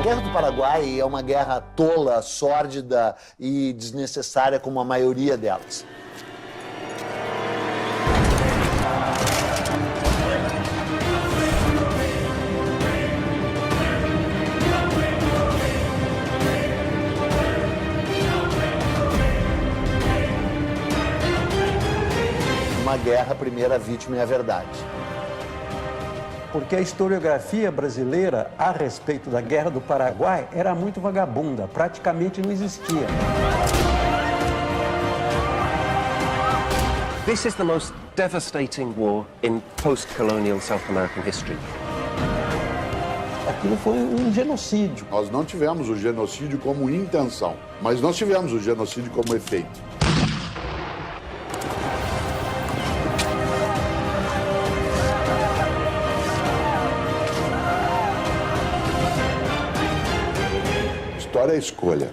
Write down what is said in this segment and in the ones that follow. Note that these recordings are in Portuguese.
Guerra do Paraguai é uma guerra tola, sórdida e desnecessária como a maioria delas. Uma guerra, a primeira vítima é a verdade. Porque a historiografia brasileira a respeito da Guerra do Paraguai era muito vagabunda, praticamente não existia. This is the most devastating war in post-colonial South American history. Aquilo foi um genocídio. Nós não tivemos o genocídio como intenção, mas nós tivemos o genocídio como efeito. História é escolha.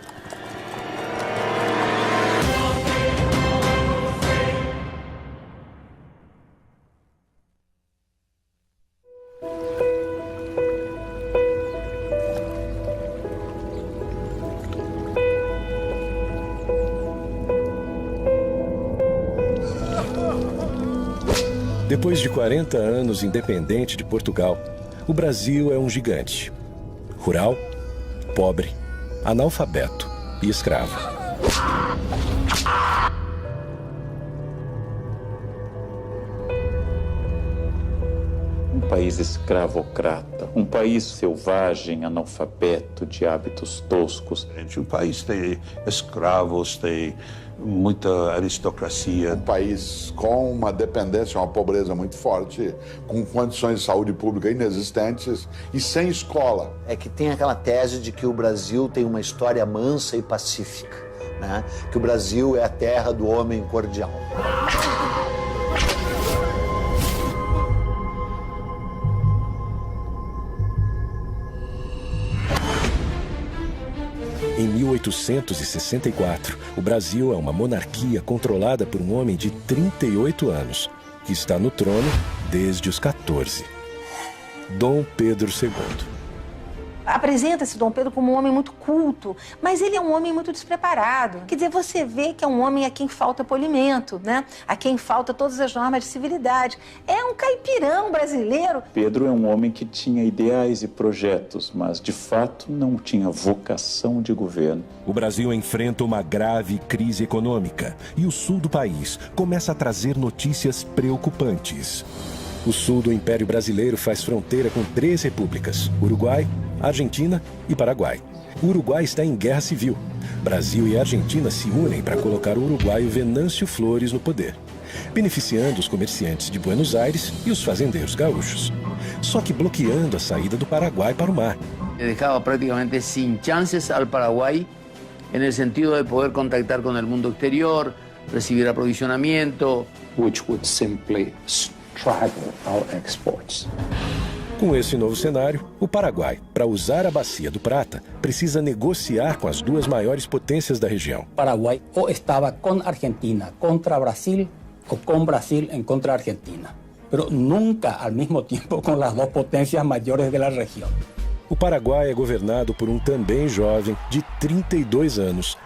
Depois de 40 anos independente de Portugal, o Brasil é um gigante. Rural, pobre, analfabeto e escravo. Um país escravocrata, um país selvagem, analfabeto, de hábitos toscos. O país tem escravos, tem muita aristocracia. Um país com uma dependência, uma pobreza muito forte, com condições de saúde pública inexistentes e sem escola. É que tem aquela tese de que o Brasil tem uma história mansa e pacífica, né? Que o Brasil é a terra do homem cordial. Em 1864, o Brasil é uma monarquia controlada por um homem de 38 anos, que está no trono desde os 14. Dom Pedro II. Apresenta-se Dom Pedro como um homem muito culto, mas ele é um homem muito despreparado. Quer dizer, você vê que é um homem a quem falta polimento, né? A quem falta todas as normas de civilidade. É um caipirão brasileiro. Pedro é um homem que tinha ideais e projetos, mas de fato não tinha vocação de governo. O Brasil enfrenta uma grave crise econômica e o sul do país começa a trazer notícias preocupantes. O sul do Império Brasileiro faz fronteira com 3 repúblicas: Uruguai, Argentina e Paraguai. O Uruguai está em guerra civil. Brasil e Argentina se unem para colocar o uruguaio Venâncio Flores no poder, beneficiando os comerciantes de Buenos Aires e os fazendeiros gaúchos, só que bloqueando a saída do Paraguai para o mar. Dejaba prácticamente sin chances al Paraguay en el sentido de poder contactar con el mundo exterior, recibir aprovisionamiento, Which would simply straggle our exports. Com esse novo cenário, o Paraguai, para usar a Bacia do Prata, precisa negociar com as 2 maiores potências da região. Paraguay o estaba con Argentina contra Brasil o con Brasil en contra Argentina, pero nunca al mismo tiempo con las 2 potencias mayores de la región. O Paraguai é governado por um também jovem de 32 anos,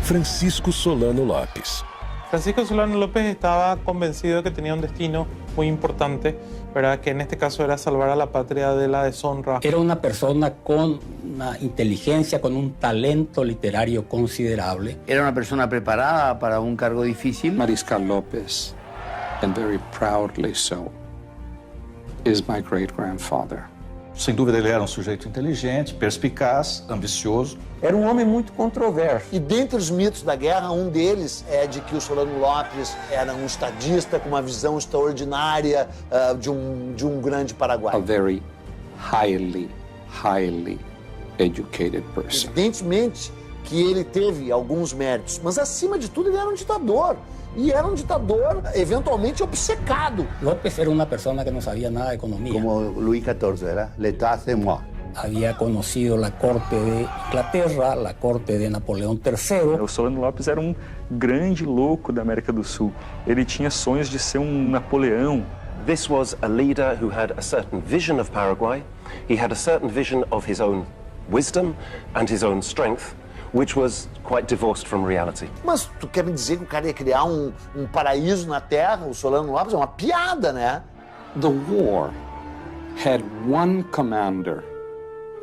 Francisco Solano Lopes. Francisco Solano López estaba convencido de que tenía un destino muy importante, ¿verdad? Que en este caso era salvar a la patria de la deshonra. Era una persona con una inteligencia, con un talento literario considerable. era una persona preparada para un cargo difícil. Mariscal López, and very proudly so, is my great-grandfather. Sem dúvida, ele era um sujeito inteligente, perspicaz, ambicioso. Era um homem muito controverso. E dentre os mitos da guerra, um deles é de que o Solano Lopes era um estadista com uma visão extraordinária de um grande Paraguai. A very highly educated person. Evidentemente que ele teve alguns méritos, mas acima de tudo ele era um ditador. E era um ditador eventualmente obcecado. López era una persona que no sabía nada de economía. Como Luis XIV, era l'état c'est moi. Había conocido la corte de Inglaterra, la corte de Napoleão III. O Solano Lopes era um grande louco da América do Sul. Ele tinha sonhos de ser um Napoleão. This was a leader who had a certain vision of Paraguay. He had a certain vision of his own wisdom and his own strength, which was quite divorced from reality. Mas tu quer me dizer que o cara ia criar um paraíso na Terra, o Solano Lopes? É uma piada, né? The war had one commander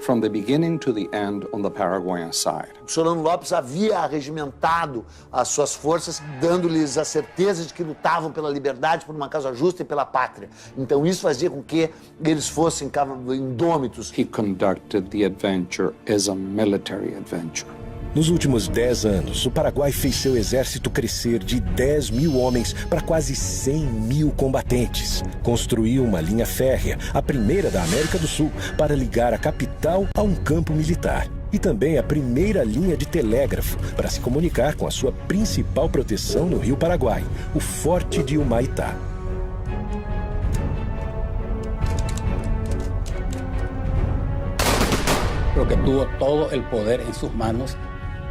from the beginning to the end on the Paraguayan side. O Solano Lopes havia arregimentado as suas forças, dando-lhes a certeza de que lutavam pela liberdade, por uma causa justa e pela pátria. Então isso fazia com que eles fossem indômitos. He conducted the adventure as a military adventure. Nos últimos 10 anos, o Paraguai fez seu exército crescer de 10 mil homens para quase 100 mil combatentes. Construiu uma linha férrea, a primeira da América do Sul, para ligar a capital a um campo militar. E também a primeira linha de telégrafo para se comunicar com a sua principal proteção no Rio Paraguai, o Forte de Humaitá. Porque tuvo todo el poder en sus manos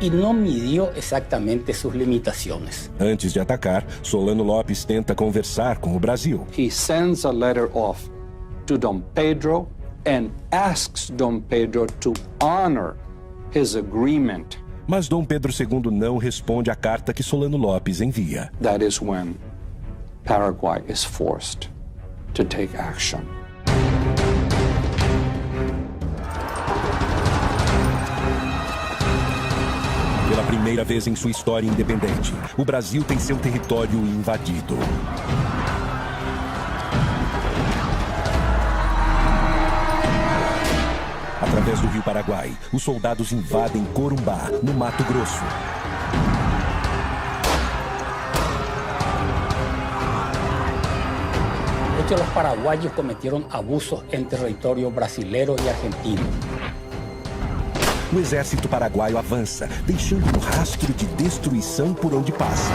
y no midió exactamente sus limitaciones. Antes de atacar, Solano Lopes tenta conversar com o Brasil. He sends a letter off to Dom Pedro and asks Dom Pedro to honor his agreement. Mas Dom Pedro II não responde à carta que Solano Lopes envia. That is when Paraguay is forced to take action. Pela primeira vez em sua história independente, o Brasil tem seu território invadido. Através do Rio Paraguai, os soldados invadem Corumbá, no Mato Grosso. De hecho, los paraguayos cometieron abusos en territorio brasilero y argentino. O exército paraguaio avança, deixando um rastro de destruição por onde passa.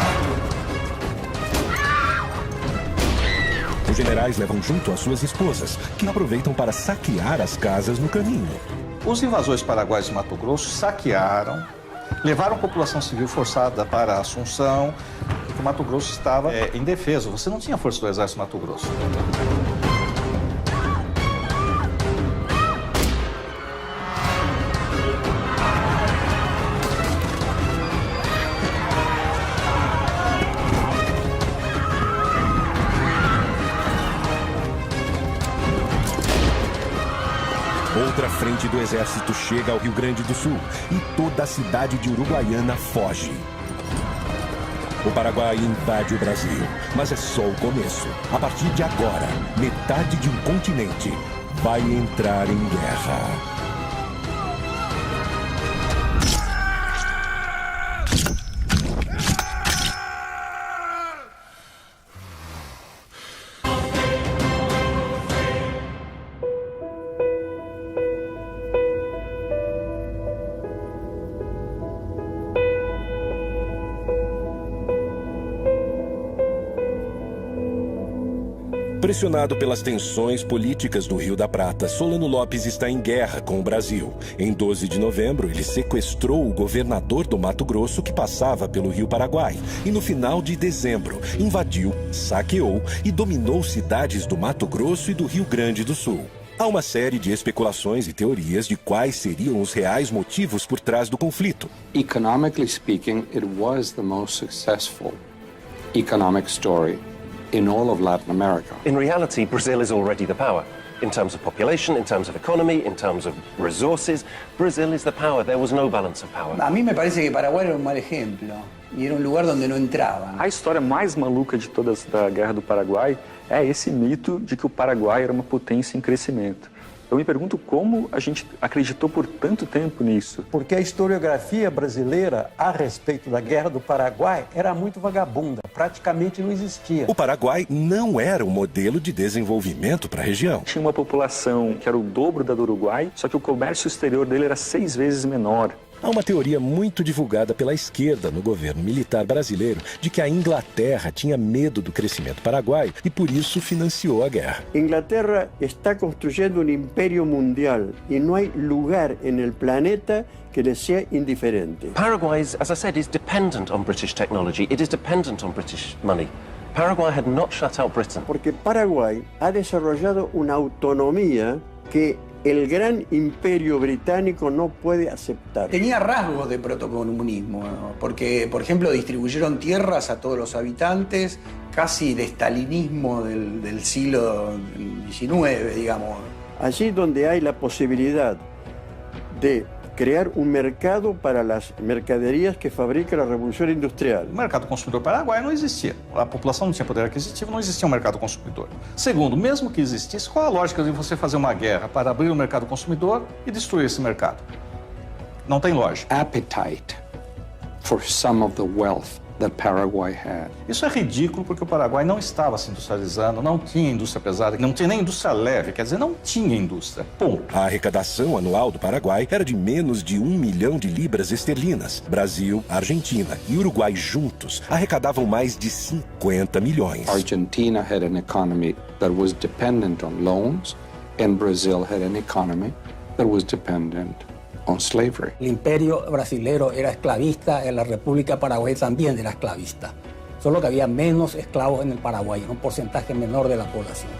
Os generais levam junto as suas esposas, que aproveitam para saquear as casas no caminho. Os invasores paraguaios de Mato Grosso saquearam, levaram a população civil forçada para Assunção, porque o Mato Grosso estava indefeso. Você não tinha força do exército do Mato Grosso. Outra frente do exército chega ao Rio Grande do Sul e toda a cidade de Uruguaiana foge. O Paraguai invade o Brasil, mas é só o começo. A partir de agora, metade de um continente vai entrar em guerra. Pressionado pelas tensões políticas do Rio da Prata, Solano Lopes está em guerra com o Brasil. Em 12 de novembro, ele sequestrou o governador do Mato Grosso que passava pelo Rio Paraguai. E no final de dezembro, invadiu, saqueou e dominou cidades do Mato Grosso e do Rio Grande do Sul. Há uma série de especulações e teorias de quais seriam os reais motivos por trás do conflito. Economically speaking, it was the most successful economic story in all of Latin America. In reality, Brazil is already the power. In terms of population, in terms of economy, in terms of resources, Brazil is the power. There was no balance of power. A mí me parece que Paraguay era un mal ejemplo y era un lugar donde no entraban. A história mais maluca de todas da Guerra do Paraguai é esse mito de que o Paraguai era uma potência em crescimento. Eu me pergunto como a gente acreditou por tanto tempo nisso. Porque a historiografia brasileira a respeito da Guerra do Paraguai era muito vagabunda, praticamente não existia. O Paraguai não era um modelo de desenvolvimento para a região. Tinha uma população que era o dobro da do Uruguai, só que o comércio exterior dele era 6 vezes menor. Há uma teoria muito divulgada pela esquerda no governo militar brasileiro de que a Inglaterra tinha medo do crescimento paraguaio e por isso financiou a guerra. Inglaterra está construyendo un imperio mundial y no hay lugar en el planeta que le sea indiferente. Paraguay, as I said, is dependent on British technology. It is dependent on British money. Paraguay had not shut out Britain. Porque Paraguay ha desarrollado una autonomía que el gran imperio británico no puede aceptar. Tenía rasgos de protocomunismo, ¿no? Porque, por ejemplo, distribuyeron tierras a todos los habitantes, casi de estalinismo del siglo XIX, digamos. Allí donde hay la posibilidad de crear un mercado para las mercaderias que fabrica la Revolución Industrial. O mercado consumidor paraguaio não existia. A população não tinha poder aquisitivo, não existia um mercado consumidor. Segundo, mesmo que existisse, qual a lógica de você fazer uma guerra para abrir o mercado consumidor e destruir esse mercado? Não tem lógica. Appetite for some of the wealth that Paraguay had. Isso é ridículo porque o Paraguai não estava se industrializando, não tinha indústria pesada, não tinha nem indústria leve, quer dizer, não tinha indústria. Ponto. A arrecadação anual do Paraguai era de menos de 1 milhão de libras esterlinas. Brasil, Argentina e Uruguai juntos arrecadavam mais de 50 milhões. Argentina had an economy that was dependent on loans, and Brazil had an economy that was dependent on slavery. El imperio brasilero era esclavista, en la República Paraguay también era esclavista. Solo que había menos esclavos en el Paraguay, un porcentaje menor de la población.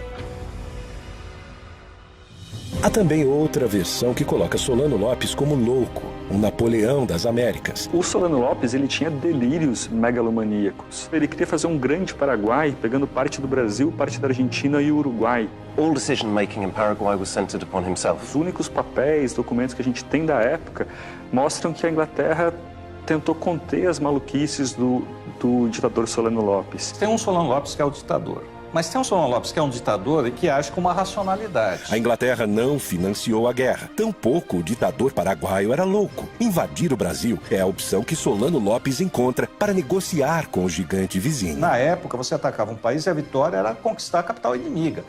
Há também outra versão que coloca Solano Lopes como louco, um Napoleão das Américas. O Solano Lopes, ele tinha delírios megalomaníacos. Ele queria fazer um grande Paraguai, pegando parte do Brasil, parte da Argentina e o Uruguai. All decision-making in Paraguay was centered upon himself. Os únicos papéis, documentos que a gente tem da época mostram que a Inglaterra tentou conter as maluquices do ditador Solano Lopes. Tem um Solano Lopes que é o ditador. Mas tem um Solano Lopes que é um ditador e que age com uma racionalidade. A Inglaterra não financiou a guerra. Tampouco o ditador paraguaio era louco. Invadir o Brasil é a opção que Solano Lopes encontra para negociar com o gigante vizinho. Na época, você atacava um país e a vitória era conquistar a capital inimiga.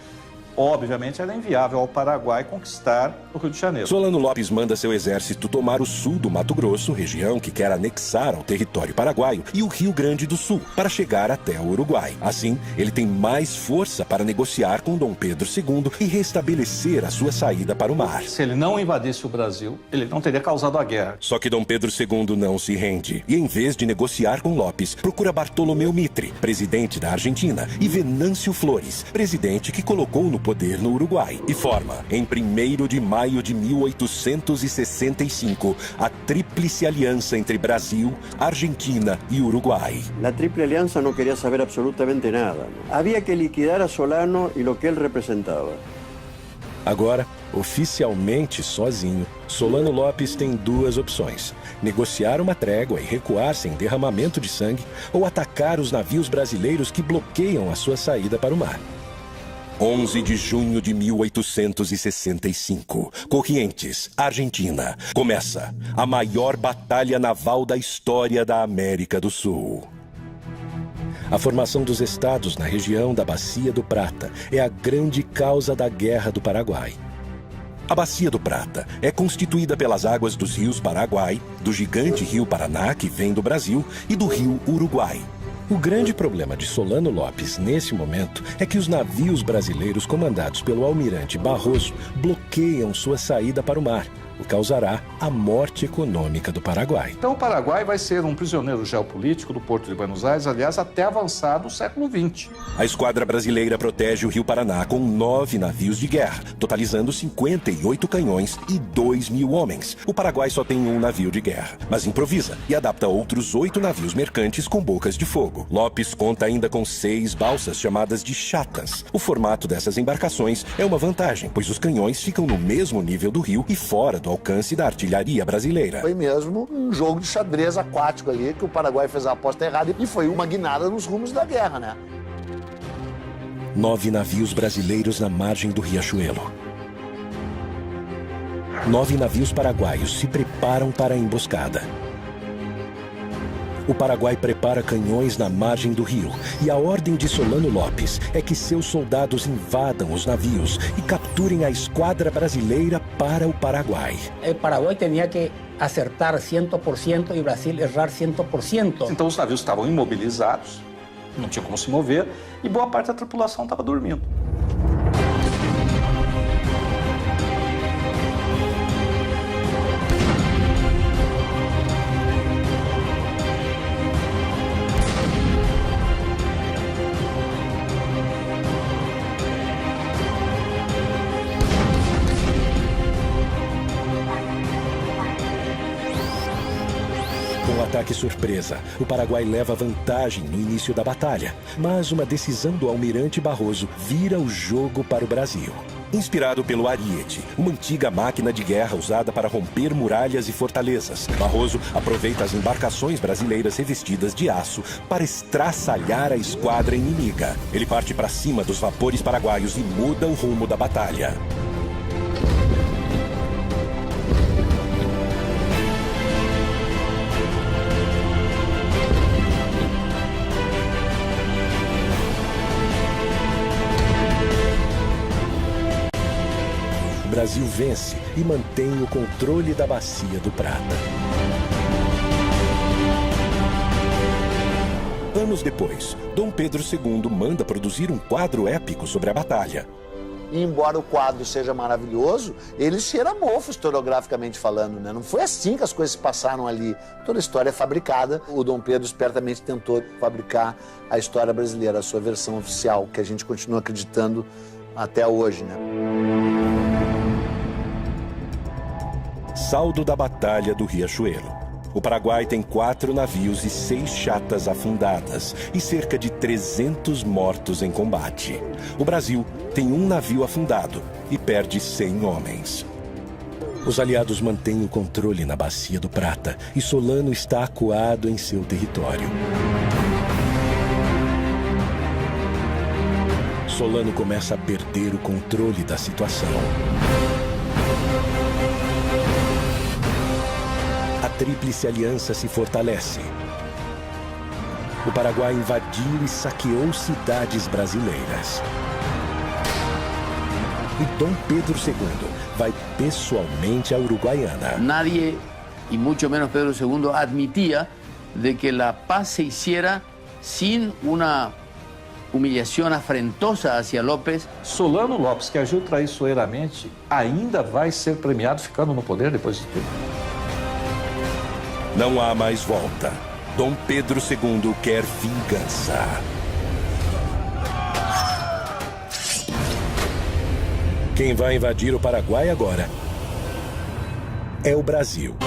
Obviamente, era inviável ao Paraguai conquistar o Rio de Janeiro. Solano Lopes manda seu exército tomar o sul do Mato Grosso, região que quer anexar ao território paraguaio, e o Rio Grande do Sul, para chegar até o Uruguai. Assim, ele tem mais força para negociar com Dom Pedro II e restabelecer a sua saída para o mar. Se ele não invadisse o Brasil, ele não teria causado a guerra. Só que Dom Pedro II não se rende e, em vez de negociar com Lopes, procura Bartolomeu Mitre, presidente da Argentina, e Venâncio Flores, presidente que colocou no poder no Uruguai, e forma, em 1º de maio de 1865, a Tríplice Aliança entre Brasil, Argentina e Uruguai. La Triple Alianza no quería saber absolutamente nada. Había que liquidar a Solano y lo que él representaba. Agora, oficialmente sozinho, Solano Lopes tem duas opções: negociar uma trégua e recuar sem derramamento de sangue, ou atacar os navios brasileiros que bloqueiam a sua saída para o mar. 11 de junho de 1865, Corrientes, Argentina. Começa a maior batalha naval da história da América do Sul. A formação dos estados na região da Bacia do Prata é a grande causa da Guerra do Paraguai. A Bacia do Prata é constituída pelas águas dos rios Paraguai, do gigante rio Paraná, que vem do Brasil, e do rio Uruguai. O grande problema de Solano Lopes nesse momento é que os navios brasileiros comandados pelo almirante Barroso bloqueiam sua saída para o mar, o que causará a morte econômica do Paraguai. Então o Paraguai vai ser um prisioneiro geopolítico do Porto de Buenos Aires, aliás, até avançar no século XX. A esquadra brasileira protege o Rio Paraná com 9 navios de guerra, totalizando 58 canhões e 2.000 homens. O Paraguai só tem um navio de guerra, mas improvisa e adapta outros 8 navios mercantes com bocas de fogo. Lopes conta ainda com 6 balsas chamadas de chatas. O formato dessas embarcações é uma vantagem, pois os canhões ficam no mesmo nível do rio e fora do alcance da artilharia brasileira. Foi mesmo um jogo de xadrez aquático ali, que o Paraguai fez a aposta errada e foi uma guinada nos rumos da guerra, né? 9 navios brasileiros na margem do Riachuelo. 9 navios paraguaios se preparam para a emboscada. O Paraguai prepara canhões na margem do rio e a ordem de Solano Lopes é que seus soldados invadam os navios e capturem a esquadra brasileira para o Paraguai. O Paraguai tinha que acertar 100% e o Brasil errar 100%. Então os navios estavam imobilizados, não tinham como se mover, e boa parte da tripulação estava dormindo. ataque surpresa, o Paraguai leva vantagem no início da batalha, mas uma decisão do almirante Barroso vira o jogo para o Brasil. Inspirado pelo Ariete, uma antiga máquina de guerra usada para romper muralhas e fortalezas, Barroso aproveita as embarcações brasileiras revestidas de aço para estraçalhar a esquadra inimiga. Ele parte para cima dos vapores paraguaios e muda o rumo da batalha. O Brasil vence e mantém o controle da Bacia do Prata. Anos depois, Dom Pedro II manda produzir um quadro épico sobre a batalha. E embora o quadro seja maravilhoso, ele cheira a mofo historiograficamente falando, né? Não foi assim que as coisas se passaram ali. Toda a história é fabricada. O Dom Pedro espertamente tentou fabricar a história brasileira, a sua versão oficial, que a gente continua acreditando até hoje, né? Saldo da Batalha do Riachuelo. O Paraguai tem 4 navios e 6 chatas afundadas e cerca de 300 mortos em combate. O Brasil tem 1 navio afundado e perde 100 homens. Os aliados mantêm o controle na Bacia do Prata e Solano está acuado em seu território. Solano começa a perder o controle da situação. A Tríplice Aliança se fortalece. O Paraguai invadiu e saqueou cidades brasileiras. E Dom Pedro II vai pessoalmente a Uruguaiana. Nadie, y mucho menos Pedro II, admitía de que la paz se hiciera sin una humillación afrentosa hacia López. Solano Lopes, que agiu traiçoeiramente, ainda vai ser premiado ficando no poder depois de tudo. Não há mais volta. Dom Pedro II quer vingança. Quem vai invadir o Paraguai agora é o Brasil.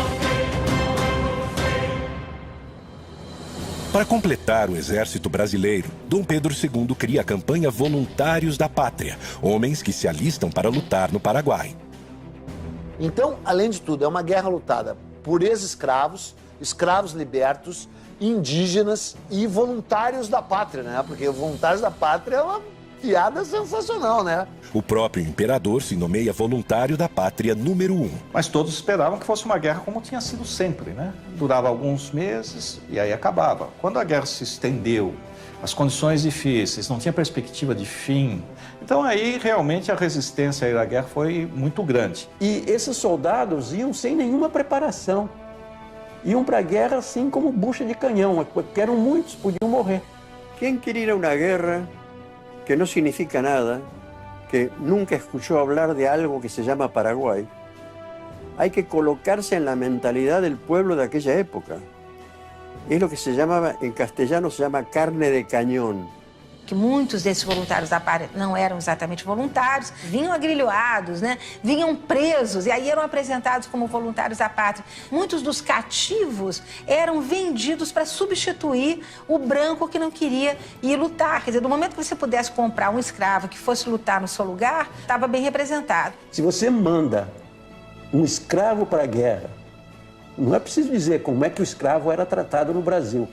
Para completar o exército brasileiro, Dom Pedro II cria a campanha Voluntários da Pátria, homens que se alistam para lutar no Paraguai. Então, além de tudo, é uma guerra lutada por ex-escravos, escravos libertos, indígenas e voluntários da pátria, né? Porque voluntários da pátria é uma piada sensacional, né? O próprio imperador se nomeia voluntário da pátria número 1. Mas todos esperavam que fosse uma guerra como tinha sido sempre, né? Durava alguns meses e aí acabava. Quando a guerra se estendeu, as condições difíceis, não tinha perspectiva de fim. Então aí realmente a resistência à guerra foi muito grande. E esses soldados iam sem nenhuma preparação. Iam para a guerra assim como bucha de canhão, porque eram muitos, podiam morrer. Quem quer ir a uma guerra que no significa nada, que nunca escuchó hablar de algo que se llama Paraguay, hay que colocarse en la mentalidad del pueblo de aquella época. Es lo que se llamaba, en castellano se llama carne de cañón. Que muitos desses voluntários da pátria não eram exatamente voluntários, vinham agrilhoados, né? Vinham presos e aí eram apresentados como voluntários da pátria. Muitos dos cativos eram vendidos para substituir o branco que não queria ir lutar. Quer dizer, do momento que você pudesse comprar um escravo que fosse lutar no seu lugar, estava bem representado. Se você manda um escravo para a guerra, não é preciso dizer como é que o escravo era tratado no Brasil.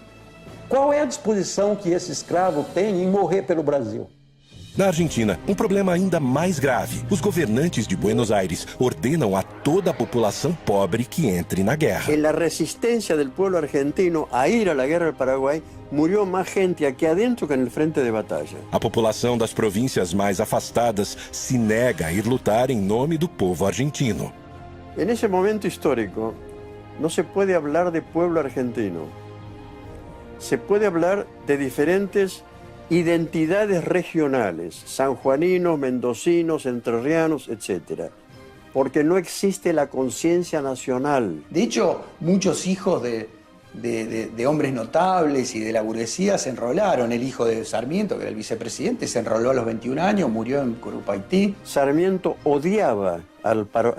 Qual é a disposição que esse escravo tem em morrer pelo Brasil? Na Argentina, um problema ainda mais grave. Os governantes de Buenos Aires ordenam a toda a população pobre que entre na guerra. En la resistencia del pueblo argentino a ir a la guerra del Paraguay, murió más gente aquí adentro que en el frente de batalla. A população das províncias mais afastadas se nega a ir lutar em nome do povo argentino. En ese momento histórico, no se puede hablar de pueblo argentino. Se puede hablar de diferentes identidades regionales, sanjuaninos, mendocinos, entrerrianos, etc. Porque no existe la conciencia nacional. De hecho, muchos hijos de hombres notables y de la burguesía se enrolaron. El hijo de Sarmiento, que era el vicepresidente, se enroló a los 21 años, murió en Curupaití. Sarmiento odiaba a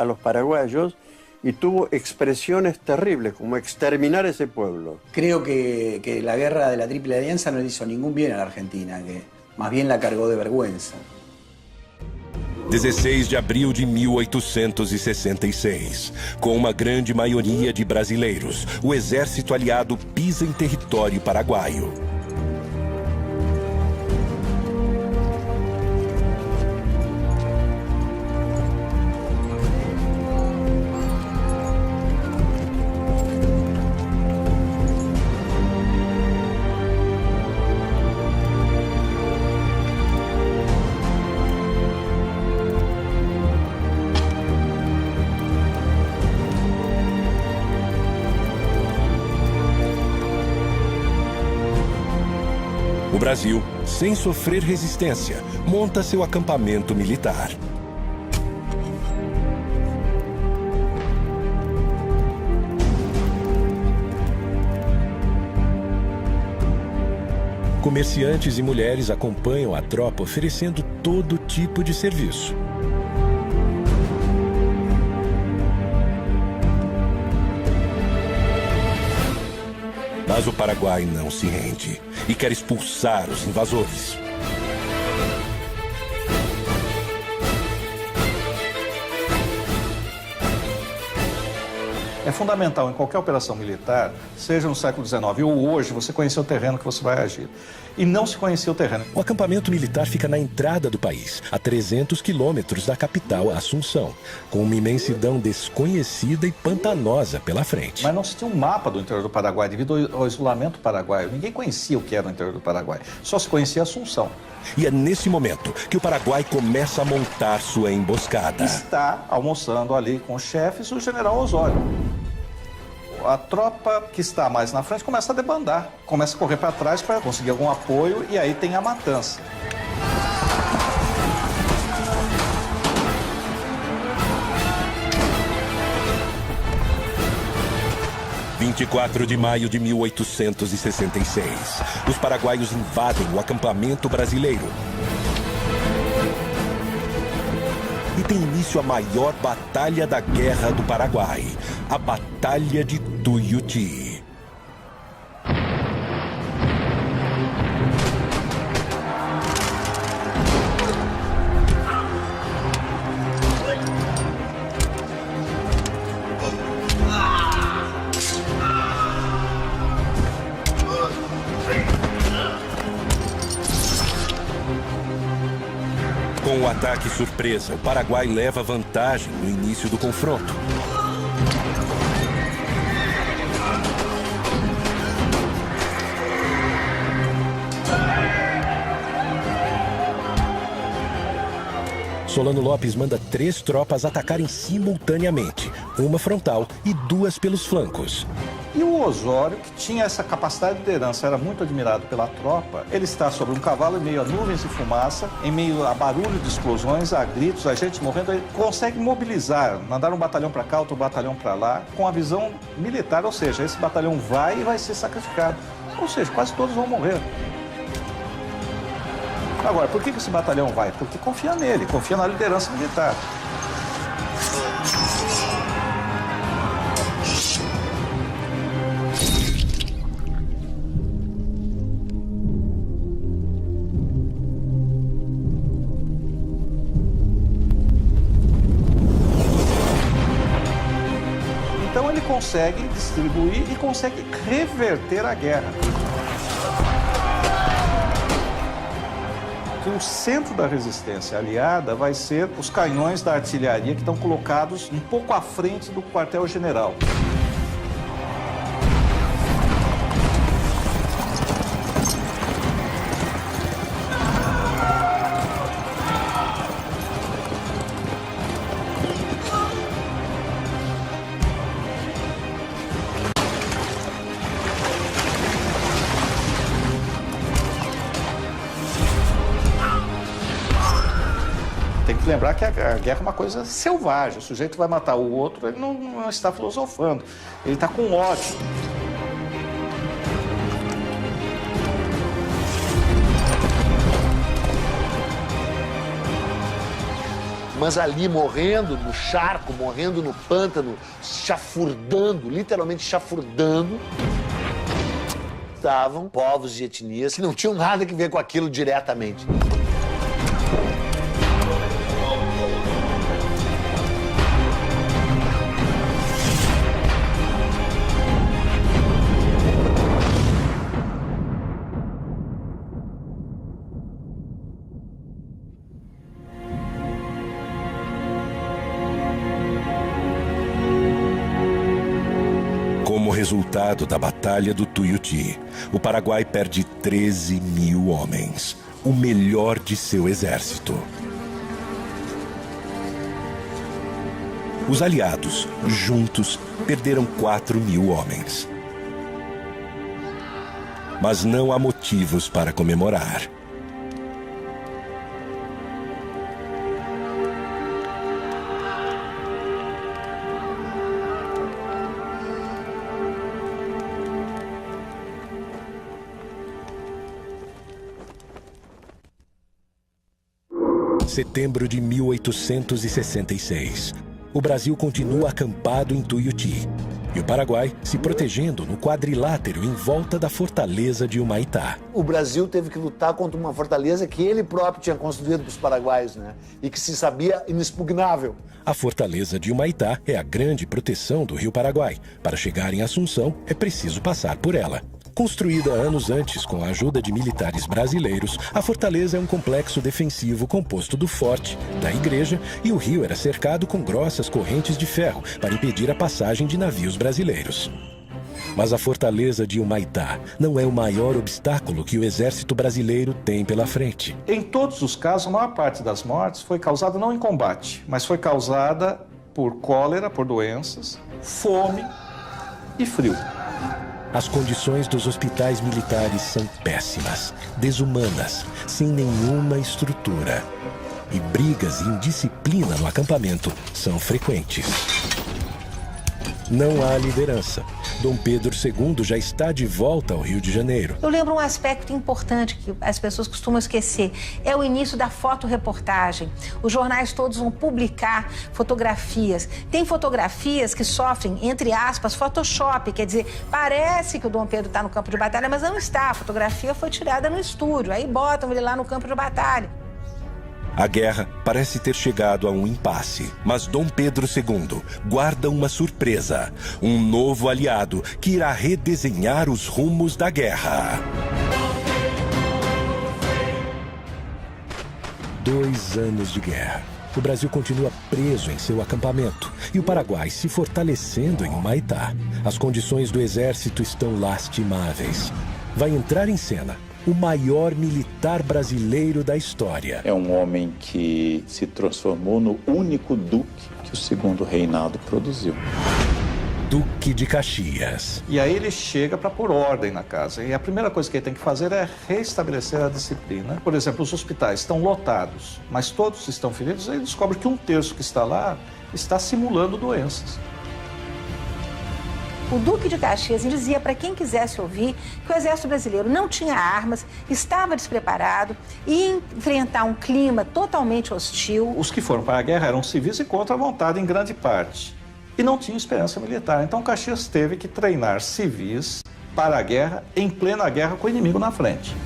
los paraguayos y tuvo expresiones terribles, como exterminar ese pueblo. Creo que la guerra de la Triple Alianza no le hizo ningún bien a la Argentina, que más bien la cargó de vergüenza. 16 de abril de 1866. Com uma grande maioria de brasileiros, o exército aliado pisa em território paraguaio. O Brasil, sem sofrer resistência, monta seu acampamento militar. Comerciantes e mulheres acompanham a tropa oferecendo todo tipo de serviço. Mas o Paraguai não se rende e quer expulsar os invasores. É fundamental em qualquer operação militar, seja no século XIX ou hoje, você conhecer o terreno que você vai agir. E não se conhecia o terreno. O acampamento militar fica na entrada do país, a 300 quilômetros da capital, Assunção, com uma imensidão desconhecida e pantanosa pela frente. Mas não se tinha um mapa do interior do Paraguai devido ao isolamento paraguaio. Ninguém conhecia o que era o interior do Paraguai. Só se conhecia Assunção. E é nesse momento que o Paraguai começa a montar sua emboscada. Está almoçando ali com os chefes o general Osório. A tropa que está mais na frente começa a debandar, começa a correr para trás para conseguir algum apoio e aí tem a matança. – 24 de maio de 1866. Os paraguaios invadem o acampamento brasileiro. E tem início a maior batalha da Guerra do Paraguai, a Batalha de Tuiuti. Com o ataque surpresa, o Paraguai leva vantagem no início do confronto. Solano Lopes manda 3 tropas atacarem simultaneamente, uma frontal e 2 pelos flancos. E o Osório, que tinha essa capacidade de liderança, era muito admirado pela tropa. Ele está sobre um cavalo em meio a nuvens de fumaça, em meio a barulho de explosões, a gritos, a gente morrendo. Ele consegue mobilizar, mandar um batalhão para cá, outro batalhão para lá, com a visão militar, ou seja, esse batalhão vai e vai ser sacrificado. Ou seja, quase todos vão morrer. Agora, por que esse batalhão vai? Porque confia nele, confia na liderança militar. Então ele consegue distribuir e consegue reverter a guerra. O centro da resistência aliada vai ser os canhões da artilharia que estão colocados um pouco à frente do quartel-general. Lembrar que a guerra é uma coisa selvagem. O sujeito vai matar o outro, ele não está filosofando. Ele está com ódio. mas ali morrendo no charco, morrendo no pântano, chafurdando, literalmente chafurdando, estavam povos de etnias que não tinham nada a ver com aquilo diretamente. Como resultado da Batalha do Tuiuti, o Paraguai perde 13 mil homens, o melhor de seu exército. Os aliados, juntos, perderam 4 mil homens. Mas não há motivos para comemorar. Setembro de 1866. O Brasil continua acampado em Tuiuti e o Paraguai se protegendo no quadrilátero em volta da fortaleza de Humaitá. O Brasil teve que lutar contra uma fortaleza que ele próprio tinha construído para os paraguaios, né? E que se sabia inexpugnável. A fortaleza de Humaitá é a grande proteção do Rio Paraguai. Para chegar em Assunção, é preciso passar por ela. Construída anos antes com a ajuda de militares brasileiros, a fortaleza é um complexo defensivo composto do forte, da igreja e o rio era cercado com grossas correntes de ferro para impedir a passagem de navios brasileiros. Mas a fortaleza de Humaitá não é o maior obstáculo que o exército brasileiro tem pela frente. Em todos os casos, a maior parte das mortes foi causada não em combate, mas foi causada por cólera, por doenças, fome e frio. As condições dos hospitais militares são péssimas, desumanas, sem nenhuma estrutura. E brigas e indisciplina no acampamento são frequentes. Não há liderança. Dom Pedro II já está de volta ao Rio de Janeiro. Eu lembro um aspecto importante que as pessoas costumam esquecer. É o início da fotoreportagem. Os jornais todos vão publicar fotografias. Tem fotografias que sofrem, entre aspas, Photoshop. Quer dizer, parece que o Dom Pedro está no campo de batalha, mas não está. A fotografia foi tirada no estúdio. Aí botam ele lá no campo de batalha. A guerra parece ter chegado a um impasse, mas Dom Pedro II guarda uma surpresa, um novo aliado que irá redesenhar os rumos da guerra. 2 anos de guerra. O Brasil continua preso em seu acampamento e o Paraguai se fortalecendo em Humaitá. As condições do exército estão lastimáveis. Vai entrar em cena o maior militar brasileiro da história. É um homem que se transformou no único duque que o segundo reinado produziu. Duque de Caxias. E aí ele chega para pôr ordem na casa. E a primeira coisa que ele tem que fazer é restabelecer a disciplina. Por exemplo, os hospitais estão lotados, mas todos estão feridos. Aí ele descobre que 1/3 que está lá está simulando doenças. O Duque de Caxias dizia para quem quisesse ouvir que o exército brasileiro não tinha armas, estava despreparado e ia enfrentar um clima totalmente hostil. Os que foram para a guerra eram civis e contra a vontade em grande parte. E não tinham experiência militar. Então Caxias teve que treinar civis para a guerra, em plena guerra com o inimigo na frente.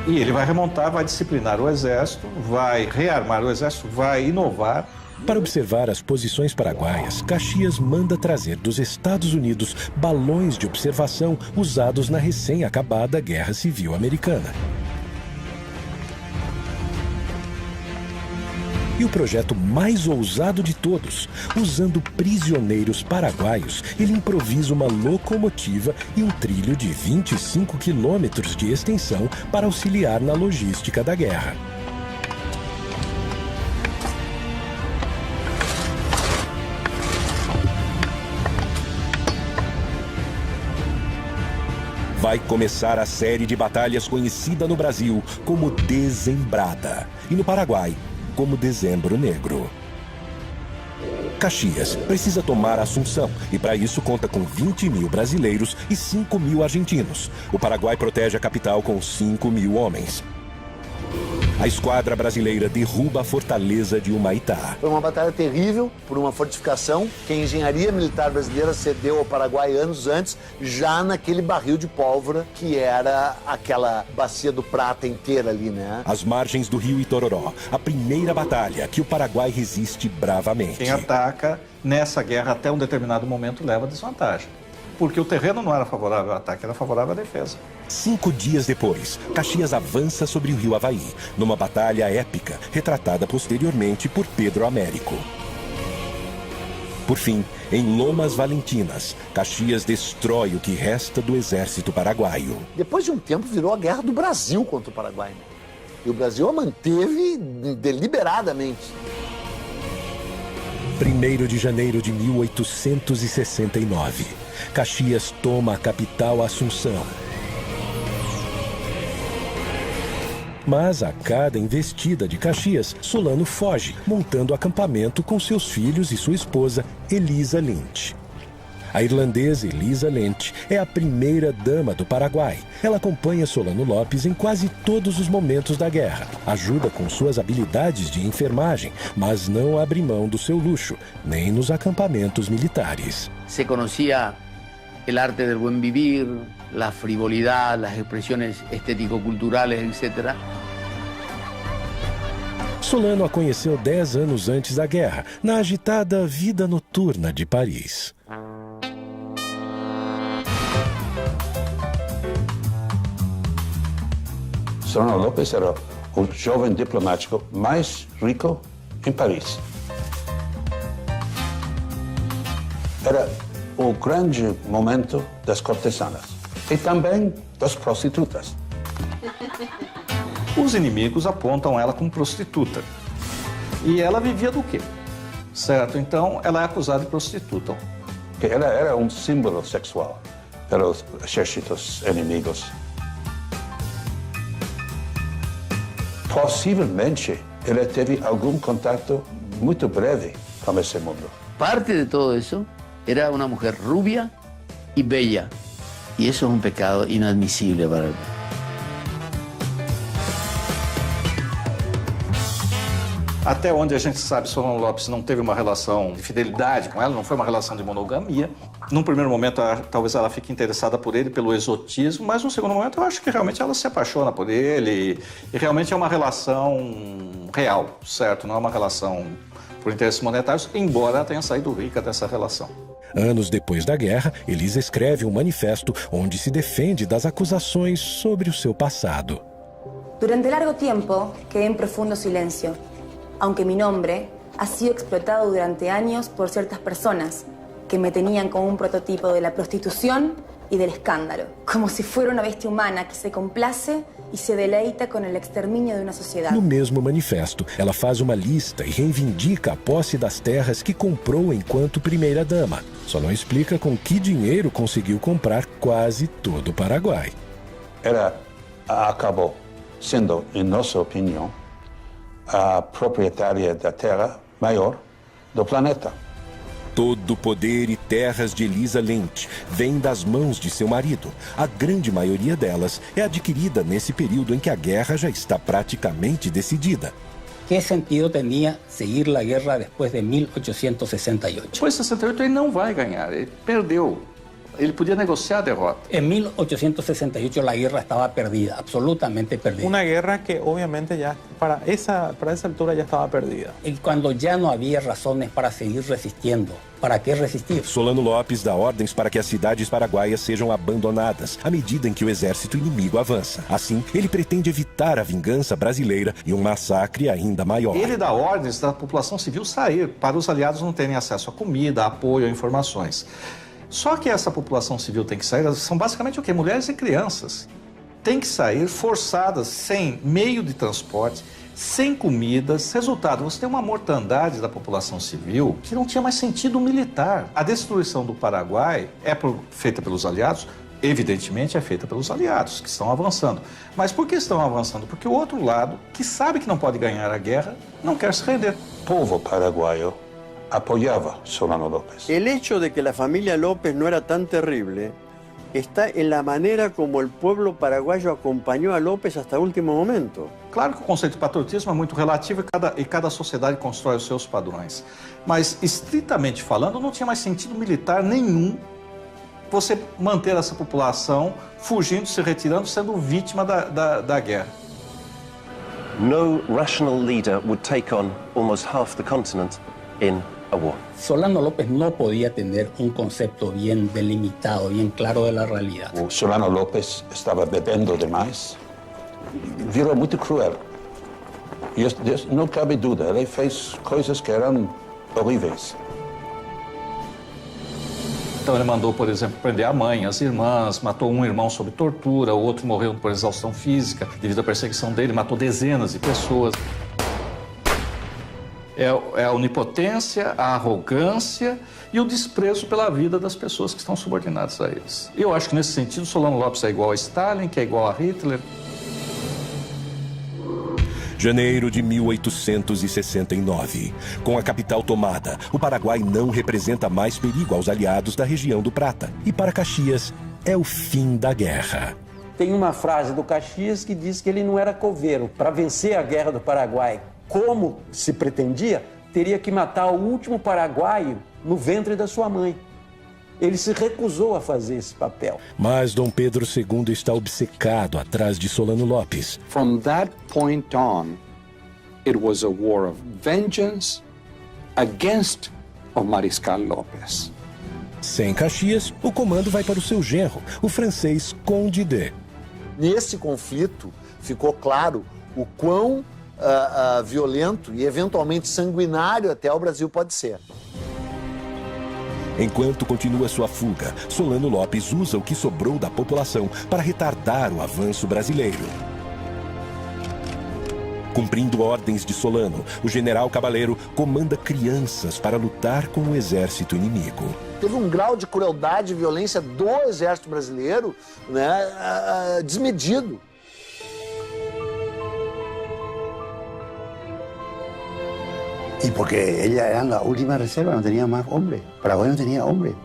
E ele vai remontar, vai disciplinar o exército, vai rearmar o exército, vai inovar. Para observar as posições paraguaias, Caxias manda trazer dos Estados Unidos balões de observação usados na recém-acabada Guerra Civil Americana. E o projeto mais ousado de todos, usando prisioneiros paraguaios, ele improvisa uma locomotiva e um trilho de 25 quilômetros de extensão para auxiliar na logística da guerra. Vai começar a série de batalhas conhecida no Brasil como Dezembrada e no Paraguai como Dezembro Negro. Caxias precisa tomar Assunção e para isso conta com 20 mil brasileiros e 5 mil argentinos. O Paraguai protege a capital com 5 mil homens. A esquadra brasileira derruba a fortaleza de Humaitá. Foi uma batalha terrível por uma fortificação que a engenharia militar brasileira cedeu ao Paraguai anos antes, já naquele barril de pólvora que era aquela bacia do prata inteira ali, né? Às margens do rio Itororó, a primeira batalha que o Paraguai resiste bravamente. Quem ataca nessa guerra até um determinado momento leva desvantagem. Porque o terreno não era favorável ao ataque, era favorável à defesa. 5 dias depois, Caxias avança sobre o rio Havaí, numa batalha épica, retratada posteriormente por Pedro Américo. Por fim, em Lomas Valentinas, Caxias destrói o que resta do exército paraguaio. Depois de um tempo, virou a guerra do Brasil contra o Paraguai, né? E o Brasil a manteve deliberadamente. 1º de janeiro de 1869. Caxias toma a capital Assunção. Mas a cada investida de Caxias, Solano foge, montando acampamento com seus filhos e sua esposa, Elisa Lynch. A irlandesa Elisa Lynch é a primeira dama do Paraguai. Ela acompanha Solano Lopes em quase todos os momentos da guerra. Ajuda com suas habilidades de enfermagem, mas não abre mão do seu luxo, nem nos acampamentos militares. Se conhecia o arte del buen vivir, a frivolidade, as expressões estético-culturais, etc. Solano a conheceu 10 anos antes da guerra, na agitada vida noturna de Paris. Solano Lopes era o jovem diplomático mais rico em Paris. Era o grande momento das cortesanas e também das prostitutas. Os inimigos apontam ela como prostituta. E ela vivia do quê? Certo? Então, ela é acusada de prostituta. Ela era um símbolo sexual para os exércitos inimigos. Possivelmente, ela teve algum contato muito breve com esse mundo. Parte de todo isso era uma mulher rubia e bella. E isso é um pecado inadmissível para ela. Até onde a gente sabe, Solano Lopes não teve uma relação de fidelidade com ela, não foi uma relação de monogamia. Num primeiro momento, talvez ela fique interessada por ele, pelo exotismo, mas no segundo momento eu acho que realmente ela se apaixona por ele e realmente é uma relação real, certo? Não é uma relação por interesses monetários, embora ela tenha saído rica dessa relação. Anos depois da guerra, Elisa escreve um manifesto onde se defende das acusações sobre o seu passado. Durante largo tiempo quedé en profundo silencio, aunque mi nombre ha sido explotado durante años por ciertas personas que me tenían como un prototipo de la prostitución y del escándalo, como si fuera una bestia humana que se complace e se deleita com o extermínio de uma sociedade. No mesmo manifesto, ela faz uma lista e reivindica a posse das terras que comprou enquanto primeira-dama. Só não explica com que dinheiro conseguiu comprar quase todo o Paraguai. Ela acabou sendo, em nossa opinião, a proprietária da terra maior do planeta. Todo o poder e terras de Elisa Lynch vem das mãos de seu marido. A grande maioria delas é adquirida nesse período em que a guerra já está praticamente decidida. Que sentido tinha seguir a guerra depois de 1868? Depois de 68 ele não vai ganhar, ele perdeu. Ele podia negociar a derrota. En 1868 la guerra estaba perdida, absolutamente perdida. Una guerra que obviamente ya para esa altura ya estaba perdida. Y cuando ya no había razones para seguir resistiendo, ¿para qué resistir? Solano Lopes dá ordens para que as cidades paraguaias sejam abandonadas à medida em que o exército inimigo avança. Assim, ele pretende evitar a vingança brasileira e um massacre ainda maior. Ele dá ordens da população civil sair, para os aliados não terem acesso a comida, a apoio, a informações. Só que essa população civil tem que sair, são basicamente o quê? Mulheres e crianças. Tem que sair forçadas, sem meio de transporte, sem comidas. Resultado, você tem uma mortandade da população civil que não tinha mais sentido militar. A destruição do Paraguai é feita pelos aliados? Evidentemente é feita pelos aliados, que estão avançando. Mas por que estão avançando? Porque o outro lado, que sabe que não pode ganhar a guerra, não quer se render. O povo paraguaio apoyaba Solano López. El hecho de que la familia López no era tan terrible está en la manera como el pueblo paraguayo acompañó a López hasta el último momento. Claro que o conceito de patriotismo é muito relativo e cada sociedade constrói os seus padrões. Mas, estritamente falando, não tinha mais sentido militar nenhum você manter essa população fugindo, se retirando, sendo vítima da guerra. No rational leader would take on almost half the continent in a war. Solano López no podía tener un concepto bien delimitado, bien claro de la realidad. O Solano López estava bebendo demais, virou muito cruel. E não cabe dúvida, ele fez coisas que eram horríveis. Então ele mandou, por exemplo, prender a mãe, as irmãs, matou um irmão sob tortura, o outro morreu por exaustão física devido à perseguição dele, matou dezenas de pessoas. É a onipotência, a arrogância e o desprezo pela vida das pessoas que estão subordinadas a eles. Eu acho que nesse sentido Solano Lopes é igual a Stalin, que é igual a Hitler. Janeiro de 1869. Com a capital tomada, o Paraguai não representa mais perigo aos aliados da região do Prata. E para Caxias, é o fim da guerra. Tem uma frase do Caxias que diz que ele não era coveiro. Para vencer a guerra do Paraguai, como se pretendia, teria que matar o último paraguaio no ventre da sua mãe. Ele se recusou a fazer esse papel. Mas Dom Pedro II está obcecado atrás de Solano Lopes. From that point on, it was a war of vengeance against o Mariscal López. Sem Caxias, o comando vai para o seu genro, o francês Conde de. Nesse conflito, ficou claro o quão violento e eventualmente sanguinário até o Brasil pode ser. Enquanto continua sua fuga, Solano Lopes usa o que sobrou da população para retardar o avanço brasileiro. Cumprindo ordens de Solano, o general Cabaleiro comanda crianças para lutar com o exército inimigo. Teve um grau de crueldade e violência do exército brasileiro, né, desmedido. Y porque ella era la última reserva, no tenía más hombres. Paraguay no tenía hombres.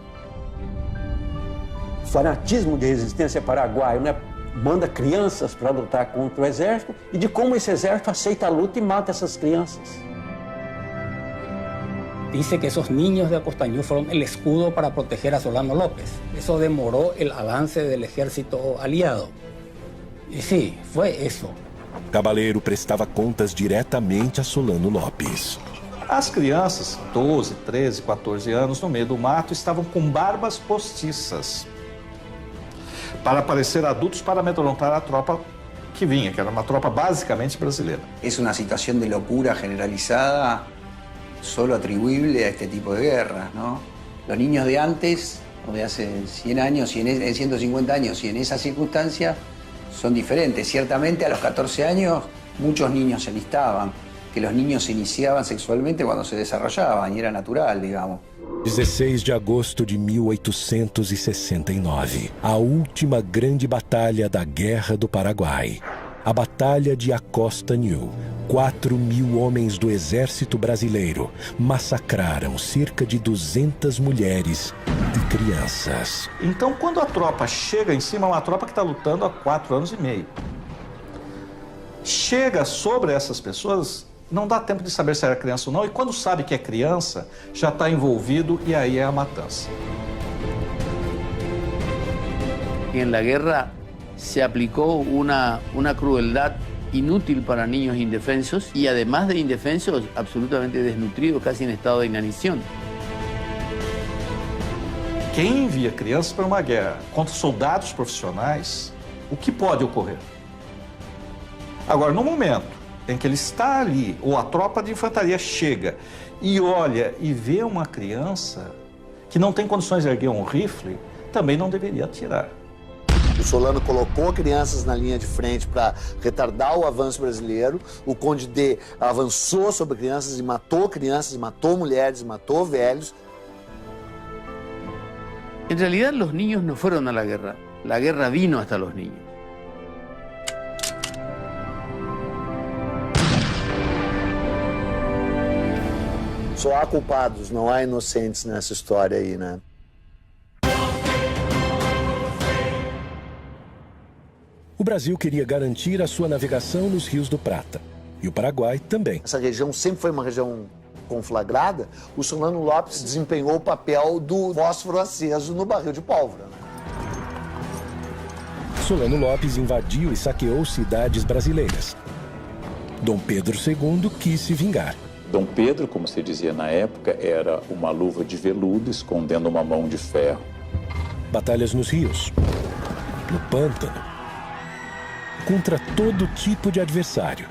Fanatismo de resistência paraguaio, né? Manda crianças para lutar contra o exército e de como esse exército aceita a luta e mata essas crianças. Dice que esos niños de Acostañú fueron el escudo para proteger a Solano López. Eso demoró el avance del ejército aliado. Y sí, fue eso. Cabaleiro prestava contas diretamente a Solano Lopes. As crianças, 12, 13, 14 anos, no meio do mato, estavam com barbas postiças para parecer adultos para amedrontar a tropa que vinha, que era uma tropa basicamente brasileira. Es una situación de locura generalizada, solo atribuible a este tipo de guerras, ¿no? Los niños de antes, o de hace 100 años, y en 150 años, y en esas circunstancias, son diferentes. Ciertamente a los 14 años muchos niños se enlistaban, que los niños se iniciaban sexualmente cuando se desarrollaban, y era natural, digamos. 16 de agosto de 1869, a última grande batalha da Guerra do Paraguai. A Batalha de Acostañú. 4.000 homens do exército brasileiro massacraram cerca de 200 mulheres e crianças. Então, quando a tropa chega em cima, é uma tropa que está lutando há 4 anos e meio. Chega sobre essas pessoas, não dá tempo de saber se era criança ou não, e quando sabe que é criança, já está envolvido e aí é a matança. En la guerra se aplicó una crueldad inútil para niños indefensos y además de indefensos, absolutamente desnutridos, casi en estado de inanición. Quem envia crianças para uma guerra contra soldados profissionais, o que pode ocorrer? Agora, no momento em que ele está ali, ou a tropa de infantaria chega e olha e vê uma criança que não tem condições de erguer um rifle, também não deveria atirar. O Solano colocou crianças na linha de frente para retardar o avanço brasileiro. O Conde de avançou sobre crianças, matou mulheres, matou velhos. En realidad los niños no fueron a la guerra vino hasta los niños. Só há culpados, não há inocentes nessa história aí, né? O Brasil queria garantir a sua navegação nos rios do Prata. E o Paraguai também. Essa região sempre foi uma região conflagrada. O Solano Lopes desempenhou o papel do fósforo aceso no barril de pólvora. Solano Lopes invadiu e saqueou cidades brasileiras. Dom Pedro II quis se vingar. Dom Pedro, como se dizia na época, era uma luva de veludo escondendo uma mão de ferro. Batalhas nos rios, no pântano, contra todo tipo de adversário.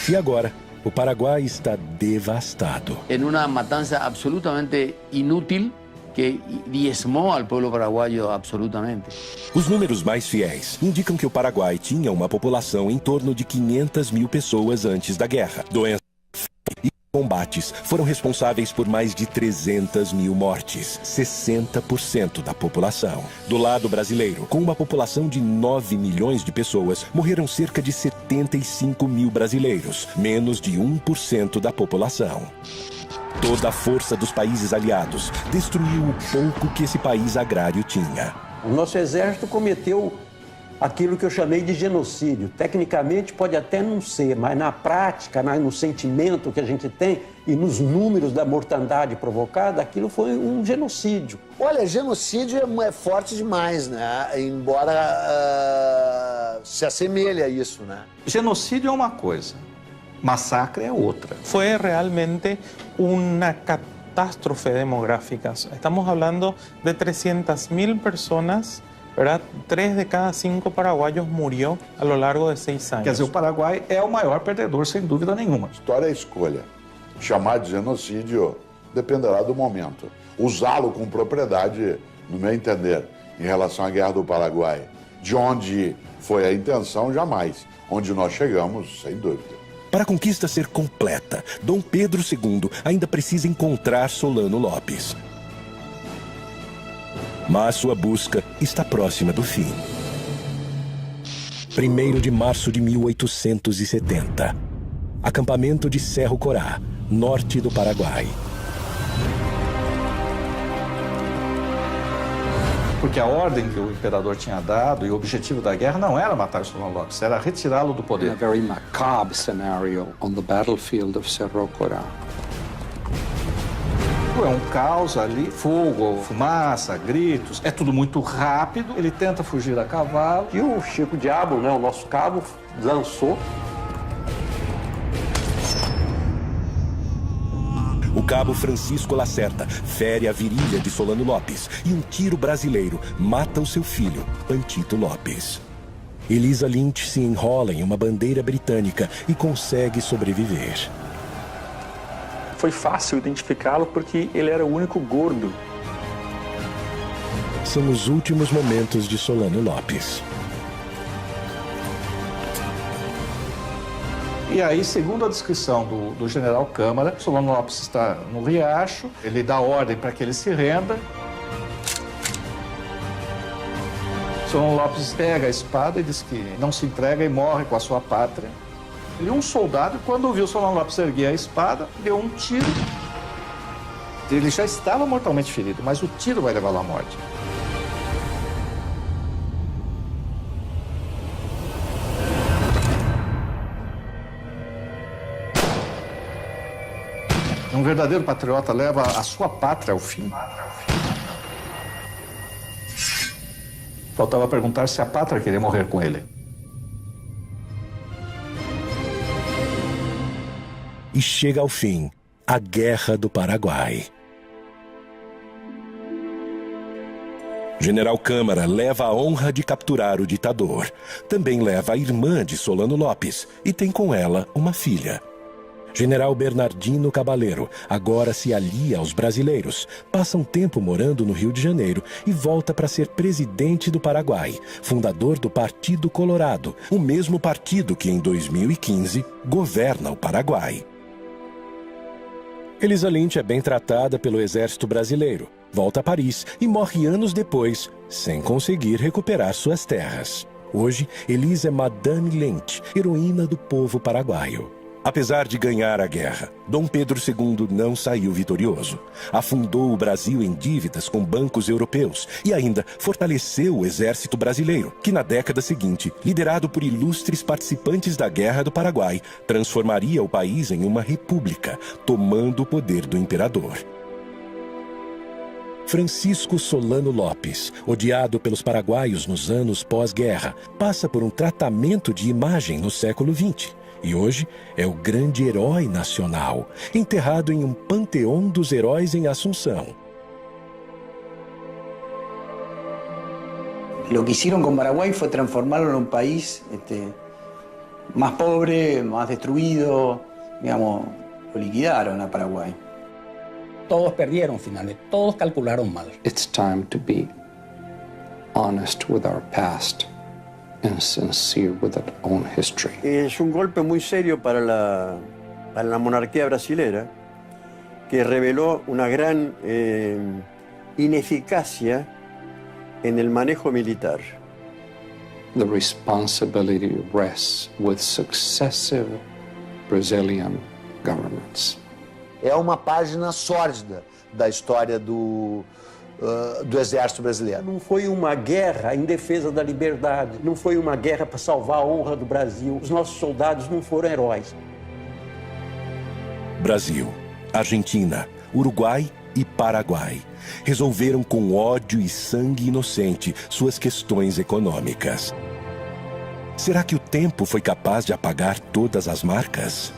E agora, o Paraguai está devastado. En una matanza absolutamente inútil que diezmou al pueblo paraguayo absolutamente. Os números mais fiéis indicam que o Paraguai tinha uma população em torno de 500 mil pessoas antes da guerra. Doenças e combates foram responsáveis por mais de 300 mil mortes, 60% da população. Do lado brasileiro, com uma população de 9 milhões de pessoas, morreram cerca de 75 mil brasileiros, menos de 1% da população. Toda a força dos países aliados destruiu o pouco que esse país agrário tinha. O nosso exército cometeu aquilo que eu chamei de genocídio. Tecnicamente pode até não ser, mas na prática, no sentimento que a gente tem e nos números da mortandade provocada, aquilo foi um genocídio. Olha, genocídio é forte demais, né? Embora se assemelhe a isso, né? Genocídio é uma coisa, massacre é outra. Fue realmente una catástrofe demográfica. Estamos hablando de 300.000 personas, ¿verdad? 3 de cada 5 paraguayos murió a lo largo de 6 años. Quer dizer, o Paraguai é o maior perdedor, sem dúvida nenhuma. História é escolha. Chamar de genocídio dependerá do momento. Usá-lo com propriedade, no meu entender, em relação à Guerra do Paraguai, de onde foi a intenção, jamais. Onde nós chegamos, sem dúvida. Para a conquista ser completa, Dom Pedro II ainda precisa encontrar Solano Lopes. Mas sua busca está próxima do fim. 1º de março de 1870. Acampamento de Cerro Corá, norte do Paraguai. Porque a ordem que o imperador tinha dado e o objetivo da guerra não era matar Solano Lopes, era retirá-lo do poder. In a very macabre scenario on the battlefield of Cerro Corá. É um caos ali, fogo, fumaça, gritos, é tudo muito rápido. Ele tenta fugir a cavalo. E o Chico Diabo, né, o nosso cabo, lançou. O cabo Francisco Lacerda fere a virilha de Solano Lopes e um tiro brasileiro mata o seu filho, Pantito Lopes. Elisa Lynch se enrola em uma bandeira britânica e consegue sobreviver. Foi fácil identificá-lo porque ele era o único gordo. São os últimos momentos de Solano Lopes. E aí, segundo a descrição do general Câmara, Solano Lopes está no riacho, ele dá ordem para que ele se renda. Solano Lopes pega a espada e diz que não se entrega e morre com a sua pátria. E um soldado, quando viu Solano Lopes erguer a espada, deu um tiro. Ele já estava mortalmente ferido, mas o tiro vai levá-lo à morte. Um verdadeiro patriota leva a sua pátria ao fim. Faltava perguntar se a pátria queria morrer com ele. E chega ao fim a Guerra do Paraguai. General Câmara leva a honra de capturar o ditador. Também leva a irmã de Solano Lopes e tem com ela uma filha. General Bernardino Cabaleiro agora se alia aos brasileiros, passa um tempo morando no Rio de Janeiro e volta para ser presidente do Paraguai, fundador do Partido Colorado, o mesmo partido que em 2015 governa o Paraguai. Elisa Lynch é bem tratada pelo exército brasileiro, volta a Paris e morre anos depois, sem conseguir recuperar suas terras. Hoje, Elisa é Madame Lynch, heroína do povo paraguaio. Apesar de ganhar a guerra, Dom Pedro II não saiu vitorioso. Afundou o Brasil em dívidas com bancos europeus e ainda fortaleceu o exército brasileiro, que na década seguinte, liderado por ilustres participantes da Guerra do Paraguai, transformaria o país em uma república, tomando o poder do imperador. Francisco Solano Lopes, odiado pelos paraguaios nos anos pós-guerra, passa por um tratamento de imagem no século XX. E hoje é o grande herói nacional, enterrado em um panteão dos heróis em Assunção. Lo que hicieron con Paraguay fue transformarlo en un país más pobre, más destruido, digamos, lo liquidaron a Paraguay. Todos perdieron finalmente, todos calcularon mal. It's time to be honest with our past and sincere with our own history. Es un golpe muy serio para la monarquía brasilera, que reveló una gran ineficacia en el manejo militar. The responsibility rests with successive Brazilian governments. É uma página sórdida da história do Exército Brasileiro. Não foi uma guerra em defesa da liberdade, não foi uma guerra para salvar a honra do Brasil. Os nossos soldados não foram heróis. Brasil, Argentina, Uruguai e Paraguai resolveram com ódio e sangue inocente suas questões econômicas. Será que o tempo foi capaz de apagar todas as marcas?